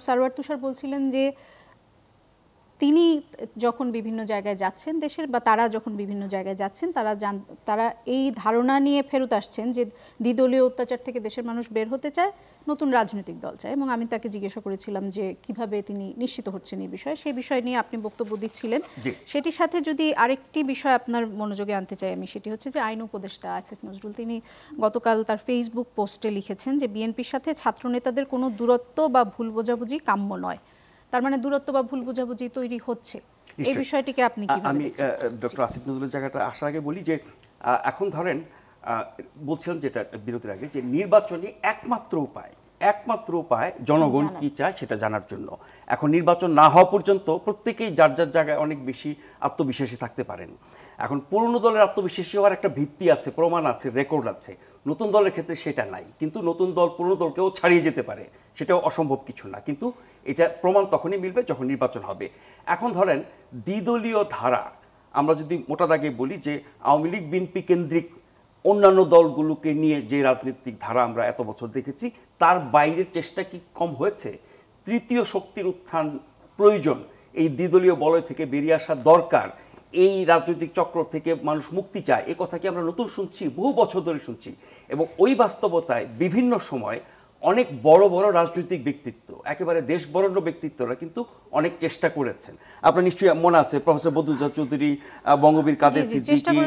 সারওয়ার তুষার বলছিলেন যে তিনি যখন বিভিন্ন জায়গায় যাচ্ছেন দেশের, বা তারা যখন বিভিন্ন জায়গায় যাচ্ছেন, তারা এই ধারণা নিয়ে ফেরত আসছেন যে দ্বিদলীয় অত্যাচার থেকে দেশের মানুষ বের হতে চায়, নতুন রাজনৈতিক দল চায়। এবং আমি তাকে জিজ্ঞাসা করেছিলাম যে কিভাবে তিনি নিশ্চিত হচ্ছেন এই বিষয়ে। সেই বিষয় নিয়ে আপনি বক্তব্য দিচ্ছিলেন। সেটির সাথে যদি আরেকটি বিষয় আপনার মনোযোগে আনতে চাই আমি, সেটি হচ্ছে যে আইন উপদেষ্টা আসিফ নজরুল, তিনি গতকাল তার ফেসবুক পোস্টে লিখেছেন যে বিএনপির সাথে ছাত্রনেতাদের কোনো দূরত্ব বা ভুল বোঝাবুঝি কাম্য নয়। তার মানে দূরত্ব বা ভুল বোঝাবুঝি তৈরি হচ্ছে। এই বিষয়টিকে আপনি কিভাবে আমি ডক্টর আসিফ নজরুলের জায়গাটা আসার আগে বলি যে এখন ধরেন বলছিলাম যেটা বিরতির আগে, যে নির্বাচনই একমাত্র উপায় জনগণ কি চায় সেটা জানার জন্য। এখন নির্বাচন না হওয়া পর্যন্ত প্রত্যেকেই যার যার জায়গায় অনেক বেশি আত্মবিশ্বাসী থাকতে পারেন। এখন পুরনো দলের আত্মবিশ্বাসী হওয়ার একটা ভিত্তি আছে, প্রমাণ আছে, রেকর্ড আছে। নতুন দলের ক্ষেত্রে সেটা নাই, কিন্তু নতুন দল পুরনো দলকেও ছাড়িয়ে যেতে পারে, সেটাও অসম্ভব কিছু না। কিন্তু এটা প্রমাণ তখনই মিলবে যখন নির্বাচন হবে। এখন ধরেন দ্বিদলীয় ধারা, আমরা যদি মোটা দাগে বলি যে আওয়ামী লীগ বিএনপি কেন্দ্রিক অন্যান্য দলগুলোকে নিয়ে যে রাজনৈতিক ধারা আমরা এত বছর দেখেছি, তার বাইরের চেষ্টা কি কম হয়েছে? তৃতীয় শক্তির উত্থান প্রয়োজন, এই দ্বিদলীয় বলয় থেকে বেরিয়ে আসা দরকার, এই রাজনৈতিক চক্র থেকে মানুষ মুক্তি চায়, এ কথা কি আমরা নতুন শুনছি? বহু বছর ধরে শুনছি। এবং ওই বাস্তবতায় বিভিন্ন সময় অনেক বড় বড় রাজনৈতিক ব্যক্তিত্ব, একেবারে দেশ বরেণ্য ব্যক্তিত্বরা কিন্তু অনেক চেষ্টা করেছেন। আপনার নিশ্চয়ই মনে আছে professor Badruzzaman Chowdhury, Bangabir Kader Siddiqui,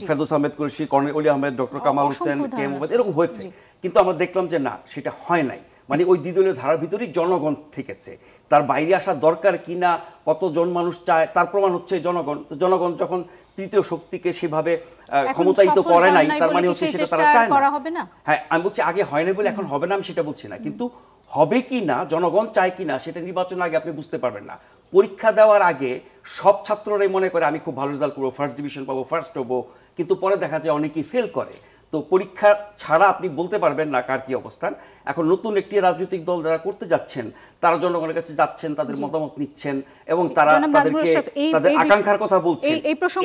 Ferdous Ahmed Qureshi, colonel Oli Ahmed, doctor Kamal Hossain, K M Obaid, এরকম হয়েছে। কিন্তু আমরা দেখলাম যে না, সেটা হয় নাই। মানে ওই দ্বিদলীয় ধারার ভিতরেই জনগণ থেকেছে। তার বাইরে আসা দরকার কিনা, কতজন মানুষ চায়, তার প্রমাণ হচ্ছে জনগণ। তো জনগণ যখন তৃতীয় শক্তিকে সেভাবে ক্ষমতায়িত করে নাই, তার মানে হচ্ছে সেটা তারা চায় না। হ্যাঁ, আমি বলছি আগে হয় না বলে এখন হবে না, আমি সেটা বলছি না। কিন্তু হবে কি না, জনগণ চায় কি না, সেটা নির্বাচন আগে আপনি বুঝতে পারবেন না। পরীক্ষা দেওয়ার আগে সব ছাত্ররাই মনে করে আমি খুব ভালো রেজাল্ট করবো, ফার্স্ট ডিভিশন পাবো, ফার্স্ট হবো, কিন্তু পরে দেখা যায় অনেকেই ফেল করে। তো পরীক্ষা ছাড়া আপনি বলতে পারবেন না কার কি অবস্থান। এখন নতুন একটি রাজনৈতিক দল যারা করতে যাচ্ছেন, তারা জনগণের কাছে যাচ্ছেন, তাদের মতামত নিচ্ছেন এবং তারা তাদেরকে তাদের আকাঙ্ক্ষার কথা বলছেন।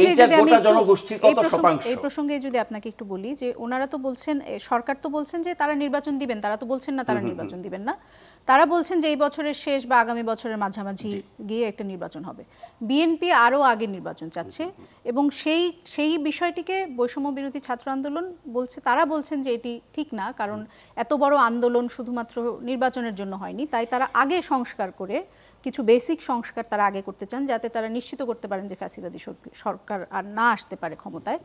এইটা গোটা জনগোষ্ঠীর কত শতাংশ? এই প্রসঙ্গে যদি আপনাকে একটু বলি যে ওনারা তো বলছেন, সরকার তো বলছেন যে তারা নির্বাচন দিবেন, তারা তো বলছেন না তারা নির্বাচন দিবেন না। তারা বলছেন যে এই বছরের শেষ বা আগামী বছরের মাঝামাঝি গিয়ে একটা নির্বাচন হবে। বিএনপি আরও আগে নির্বাচন চাচ্ছে এবং সেই বিষয়টিকে বৈষম্য বিরোধী ছাত্র আন্দোলন বলছে, তারা বলছেন যে এটি ঠিক না, কারণ এত বড় আন্দোলন শুধুমাত্র নির্বাচনের জন্য হয়নি, তাই তারা আগে সংস্কার করে কিছু বেসিক সংস্কার তারা আগে করতে চান, যাতে তারা নিশ্চিত করতে পারেন যে ফ্যাসিবাদী সরকার আর না আসতে পারে ক্ষমতায়।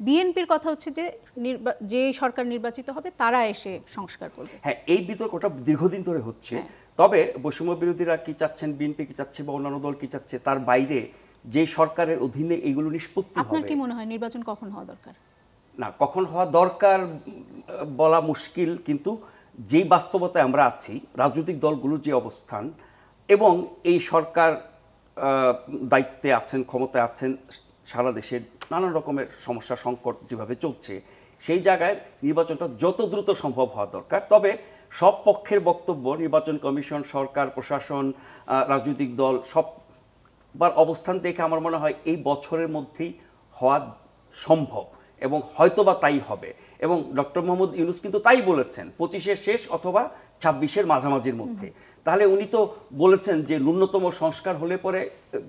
বিএনপির কথা হচ্ছে যে সরকার নির্বাচিত হবে তারা এসে সংস্কার করবে। হ্যাঁ, এই বিতর্কটা দীর্ঘদিন ধরে হচ্ছে। তবে বৈষম্য বিরোধীরা কি চাচ্ছেন, বিএনপি কি চাচ্ছে বা অন্যান্য দল কি চাচ্ছে, তার বাইরে যে সরকারের অধীনে এইগুলো নিষ্পত্তি হবে। আপনার কি মনে হয় নির্বাচন কখন হওয়া দরকার? না, কখন হওয়া দরকার বলা মুশকিল, কিন্তু যেই বাস্তবতায় আমরা আছি, রাজনৈতিক দলগুলোর যে অবস্থান এবং এই সরকার দায়িত্বে আছেন, ক্ষমতায় আছেন, সারা দেশের নানান রকমের সমস্যা সংকট যেভাবে চলছে, সেই জায়গায় নির্বাচনটা যত দ্রুত সম্ভব হওয়া দরকার। তবে সব পক্ষের বক্তব্য, নির্বাচন কমিশন, সরকার, প্রশাসন, রাজনৈতিক দল, সববার অবস্থান দেখে আমার মনে হয় এই বছরের মধ্যেই হওয়া সম্ভব এবং হয়তোবা তাই হবে। এবং ডক্টর মোহাম্মদ ইউনূস কিন্তু তাই বলেছেন, 25-এর শেষ অথবা 26-এর মাঝামাঝির মধ্যে। তাহলে উনি তো বলেছেন যে ন্যূনতম সংস্কার হলে পরে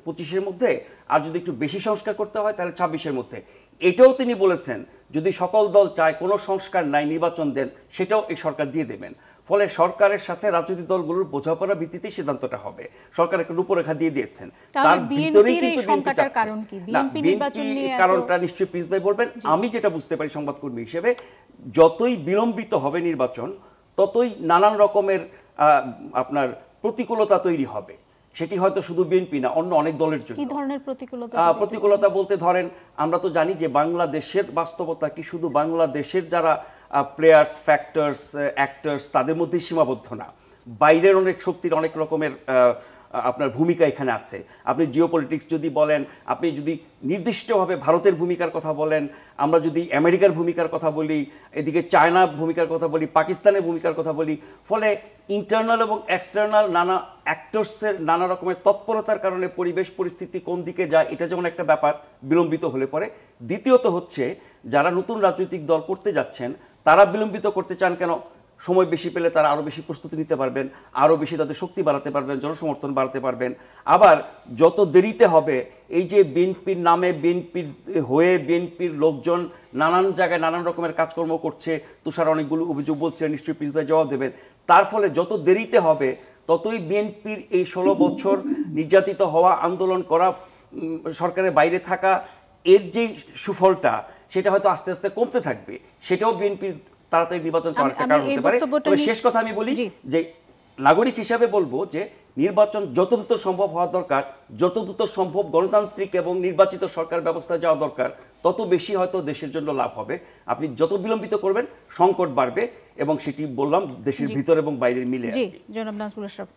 25-এর মধ্যে, আর যদি একটু বেশি সংস্কার করতে হয় তাহলে 26-এর মধ্যে। এটাও তিনি বলেছেন যদি সকল দল চায় কোনো সংস্কার নাই, নির্বাচন দেন, সেটাও এই সরকার দিয়ে দেবেন। ফলে সরকারের সাথে রাজনৈতিক দলগুলোর বোঝাপড়া ভিত্তিতে সিদ্ধান্তটা হবে। সরকার একটা রূপরেখা দিয়ে দিয়েছেন, তার ভিতরেই কিন্তু কারণটা নিশ্চয়ই প্রিন্স ভাই বলবেন। আমি যেটা বুঝতে পারি সংবাদকর্মী হিসেবে, যতই বিলম্বিত হবে নির্বাচন, ততই নানান রকমের আপনার প্রতিকূলতা তৈরি হবে। সেটি হয়তো শুধু বিএনপি না, অন্য অনেক দলের জন্য। কি ধরনের প্রতিকূলতা? প্রতিকূলতা বলতে ধরেন, আমরা তো জানি যে বাংলাদেশের বাস্তবতা কি শুধু বাংলাদেশের যারা প্লেয়ার্স, ফ্যাক্টরস, অ্যাক্টরস তাদের মধ্যেই সীমাবদ্ধ না। বাইরের অনেক শক্তির অনেক রকমের আপনার ভূমিকা এখানে আছে। আপনি জিওপলিটিক্স যদি বলেন, আপনি যদি নির্দিষ্টভাবে ভারতের ভূমিকার কথা বলেন, আমরা যদি আমেরিকার ভূমিকার কথা বলি, এদিকে চায়নার ভূমিকার কথা বলি, পাকিস্তানের ভূমিকার কথা বলি, ফলে ইন্টারনাল এবং এক্সটার্নাল নানা অ্যাক্টরসের নানা রকমের তৎপরতার কারণে পরিবেশ পরিস্থিতি কোন দিকে যায়, এটা যেমন একটা ব্যাপার বিলম্বিত হলে পরে। দ্বিতীয়ত হচ্ছে, যারা নতুন রাজনৈতিক দল করতে যাচ্ছেন তারা বিলম্বিত করতে চান কেন? সময় বেশি পেলে তারা আরও বেশি প্রস্তুতি নিতে পারবেন, আরও বেশি তাদের শক্তি বাড়াতে পারবেন, জনসমর্থন বাড়াতে পারবেন। আবার যত দেরিতে হবে, এই যে বিএনপির নামে, বিএনপির হয়ে বিএনপির লোকজন নানান জায়গায় নানান রকমের কাজকর্ম করছে, তুষার অনেকগুলো অভিযোগ বলছে, নিশ্চয়ই প্রিন্স ভাই জবাব দেবেন। তার ফলে যত দেরিতে হবে ততই বিএনপির এই 16 বছর নির্যাতিত হওয়া, আন্দোলন করা, সরকারের বাইরে থাকা, এর যে সুফলটা সেটা হয়তো আস্তে আস্তে কমতে থাকবে। সেটাও বিএনপির তাড়াতাড়ি নির্বাচন চাওয়ার একটা কারণ হতে পারে। তবে শেষ কথা আমি বলি যে নাগরিক হিসাবে বলবো যে নির্বাচন যত দ্রুত সম্ভব হওয়া দরকার, যত দ্রুত সম্ভব গণতান্ত্রিক এবং নির্বাচিত সরকার ব্যবস্থা যাওয়া দরকার, তত বেশি হয়তো দেশের জন্য লাভ হবে। আপনি যত বিলম্বিত করবেন সংকট বাড়বে, এবং সেটি বললাম দেশের ভিতর এবং বাইরের মিলে। জি, জনাব নাজমুল আশরাফ।